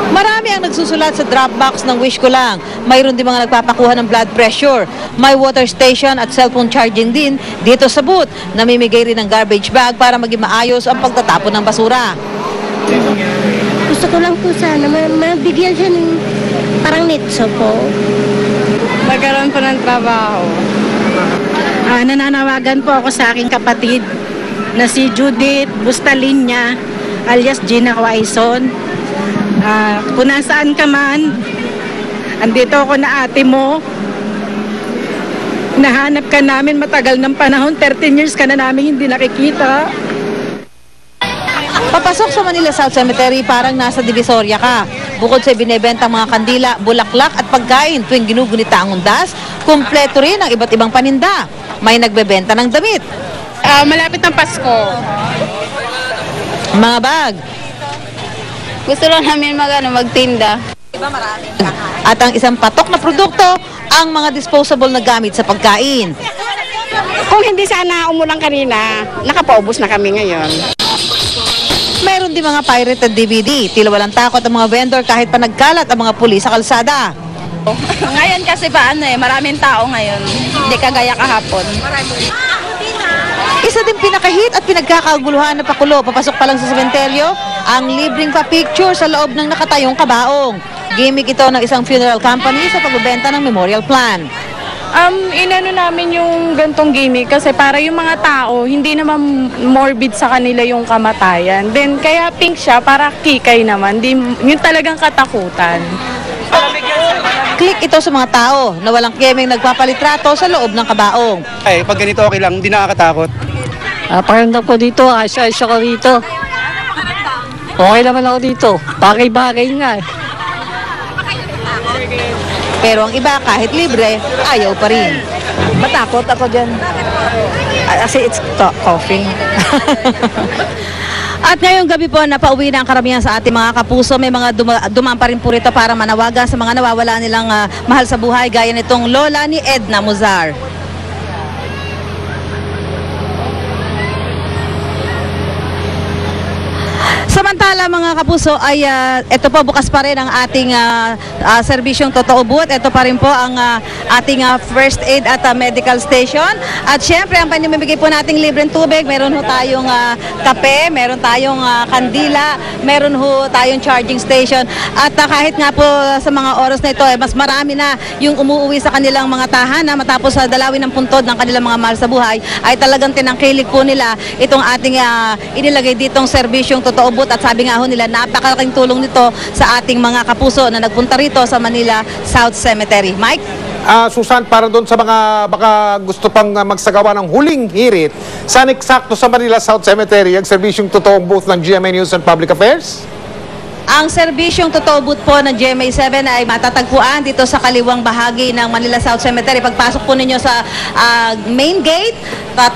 Marami ang nagsusulat sa drop box ng Wish Ko Lang. Mayroon din mga nagpapakuha ng blood pressure. May water station at cellphone charging din dito sa booth. Namimigay rin ng garbage bag para maging maayos ang pagtatapon ng basura. Gusto ko lang po sana mabigyan siya ng parang nitso po. Magkaroon po ng trabaho. Nananawagan po ako sa aking kapatid na si Judith Bustalinya alias Gina Quaison. Kung nasaan ka man, andito ako na ate mo. Nahanap ka namin matagal ng panahon, 13 years ka na namin hindi nakikita. Papasok sa Manila South Cemetery parang nasa Divisoria ka. Bukod sa binebentang mga kandila, bulaklak at pagkain tuwing ginugunita ang undas, kumpleto rin ang iba't ibang paninda. May nagbebenta ng damit. Malapit ng Pasko. Mga bag. Gusto lang namin magtinda. At ang isang patok na produkto, ang mga disposable na gamit sa pagkain. Kung hindi sana umulang kanina, nakapaubos na kami ngayon. Meron din mga pirated DVD. Tila walang takot ang mga vendor kahit pa nagkalat ang mga pulis sa kalsada. Ngayon kasi maraming tao ngayon. Hindi kagaya kahapon. Isa din pinakahit at pinagkakaguluhan na pakulo. Papasok pa lang sa sementeryo, ang libreng pa-picture sa loob ng nakatayong kabaong. Gimmick ito ng isang funeral company sa pagbebenta ng memorial plan. Inano namin yung gantong gimmick kasi para yung mga tao, hindi naman morbid sa kanila yung kamatayan. Then kaya pink siya para kikay naman, yung talagang katakutan. Click ito sa mga tao na walang kemeng nagpapalitrato sa loob ng kabaong. Ay, pag ganito okay lang, hindi nakakatakot. Pakiramdam ko dito, asya ko rito. Okay naman ako dito. Bagay-bagay nga eh. Pero ang iba kahit libre, ayaw pa rin. Matakot ako dyan. Kasi it's coughing. At ngayong gabi po, napauwi na ang karamihan sa ating mga kapuso. May mga dumaan pa rin po rito para manawagan sa mga nawawala nilang mahal sa buhay, gaya nitong lola ni Edna Muzar. Samantala mga kapuso ay ito po bukas pa rin ang ating serbisyong Totoo Booth. Ito pa rin po ang ating first aid at medical station. At syempre ang panyamimigay po nating libreng tubig. Meron ho tayong kape, meron tayong kandila, meron ho tayong charging station. At kahit nga po sa mga oras na ito mas marami na yung umuuwi sa kanilang mga tahanan matapos sa dalawin ng puntod ng kanilang mga mahal sa buhay, ay talagang tinangkilik po nila itong ating inilagay ditong serbisyong Totoo Booth. At sabi nga ho nila, napakalaking tulong nito sa ating mga kapuso na nagpunta rito sa Manila South Cemetery. Mike? Susan, para doon sa mga baka gusto pang magsagawa ng huling hirit, saan eksakto sa Manila South Cemetery ang serbisyong Totoong Booth ng GMA News and Public Affairs? Ang serbisyong Totoo Booth po ng GMA7 ay matatagpuan dito sa kaliwang bahagi ng Manila South Cemetery. Pagpasok po ninyo sa main gate,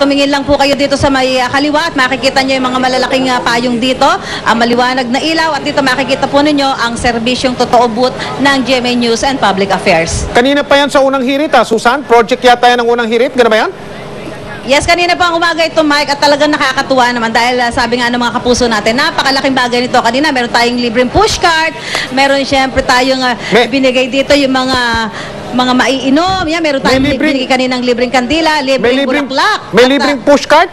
tumingin lang po kayo dito sa may kaliwa at makikita nyo yung mga malalaking payong dito, ang maliwanag na ilaw, at dito makikita po ninyo ang serbisyong Totoo Booth ng GMA News and Public Affairs. Kanina pa yan sa unang hirit, Susan? Project yata yan ang unang hirit, gano'n ba yan? Yes, kanina pa ang umaga ito, Mike, at talagang nakakatuwa naman dahil sabi nga ng mga kapuso natin, napakalaking bagay nito. Kanina meron tayong libreng pushcart, meron siyempre tayong binigay dito yung mga maiinom. Yan, meron tayong binigay kaninang libreng kandila, libreng bulaklak. May libreng pushcart?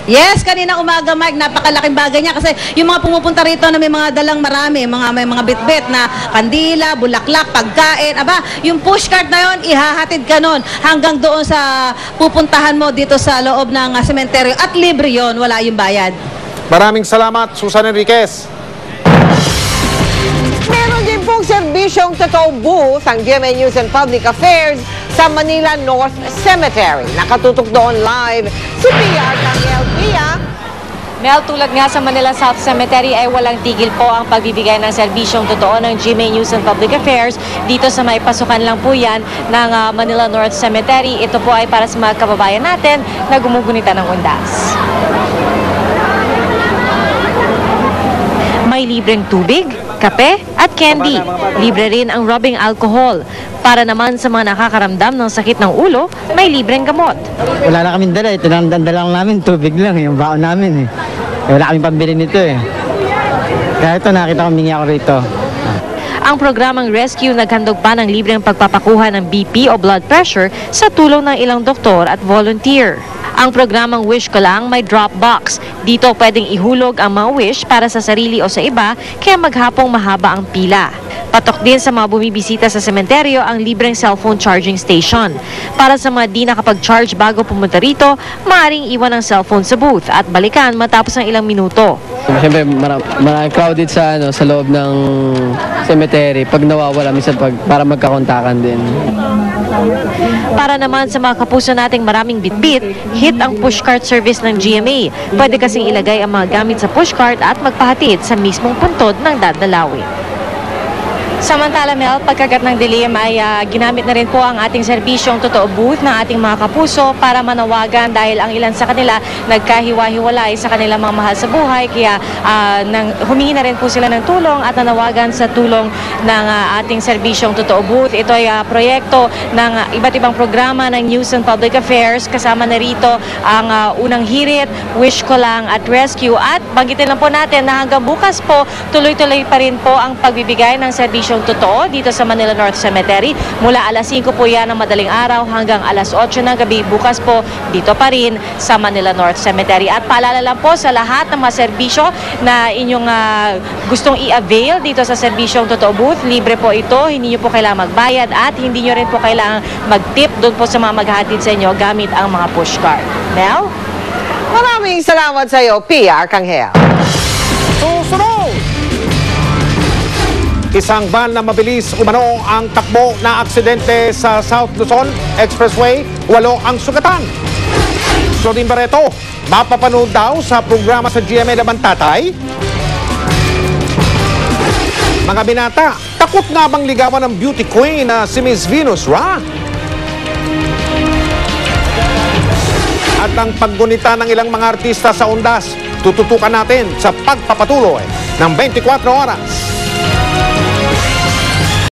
Yes, kanina umaga, Mike, napakalaking bagay niya kasi yung mga pumupunta rito na may mga dalang marami, may mga bitbit na kandila, bulaklak, pagkain, yung pushcart na yon, ihahatid ka nun hanggang doon sa pupuntahan mo dito sa loob ng sementeryo at libre yon, wala yung bayad. Maraming salamat, Susan Enriquez. Meron din pong serbisyong Totoo Booth ang GMA News and Public Affairs sa Manila North Cemetery. Nakatutok doon live si Pia Daniel. Pia? Mel, tulad nga sa Manila South Cemetery ay walang tigil po ang pagbibigay ng serbisyong totoo ng GMA News and Public Affairs. Dito sa may pasukan lang po yan ng Manila North Cemetery. Ito po ay para sa mga kababayan natin na gumugunita ng undas. May libreng tubig, kape at candy. Libre rin ang rubbing alcohol. Para naman sa mga nakakaramdam ng sakit ng ulo, may libreng gamot. Wala na kaming dala. Ito lang lang namin. Tubig lang. Yung baon namin eh. Wala kaming pambili nito eh. Kaya ito, nakita ko, humingi ako rito. Ang programang Rescue naghandog pa ng libreng pagpapakuha ng BP o blood pressure sa tulong ng ilang doktor at volunteer. Ang programang Wish Ko Lang may drop box. Dito pwedeng ihulog ang mga wish para sa sarili o sa iba, kaya maghapong mahaba ang pila. Patok din sa mga bumibisita sa sementeryo ang libreng cellphone charging station. Para sa mga di nakapag-charge bago pumunta rito, maaaring iwan ang cellphone sa booth at balikan matapos ng ilang minuto. Siyempre, marami crowded sa loob ng cemetery. Pag nawawala, minsan para magkakontakan din. Para naman sa mga kapuso nating maraming bitbit, hit ang pushcart service ng GMA. Pwede kasing ilagay ang mga gamit sa pushcart at magpahatid sa mismong puntod ng dadalawin. Samantala, Mel, pagkagat ng dilim ay ginamit na rin po ang ating serbisyong Totoo booth ng ating mga kapuso para manawagan dahil ang ilan sa kanila nagkahiwa-hiwalay sa kanilang mga mahal sa buhay. Kaya humingi na rin po sila ng tulong at nanawagan sa tulong ng ating serbisyong Totoo booth. Ito ay proyekto ng iba't ibang programa ng News and Public Affairs. Kasama na rito ang Unang Hirit, Wish Ko Lang at Rescue. At banggitin lang po natin na hanggang bukas po, tuloy-tuloy pa rin po ang pagbibigay ng serbisyong Totoo dito sa Manila North Cemetery. Mula alas 5 po yan ng madaling araw hanggang alas 8 ng gabi. Bukas po dito pa rin sa Manila North Cemetery. At paalala lang po sa lahat ng mga serbisyo na inyong gustong i-avail dito sa serbisyong Totoo booth. Libre po ito. Hindi nyo po kailangan magbayad at hindi nyo rin po kailangan mag-tip doon po sa mga maghahatid sa inyo gamit ang mga pushcart. Mel? Maraming salamat sa iyo, Pia Arcangel. Susunod! Isang van na mabilis umano ang takbo na aksidente sa South Luzon Expressway, 8 ang sugatan. Claudine Barreto, mapapanood daw sa programa sa GMA Laban Tatay. Mga binata, takot nga bang ligawan ng beauty queen na si Miss Venus Ra? At ang paggunita ng ilang mga artista sa undas, tututukan natin sa pagpapatuloy ng 24 oras.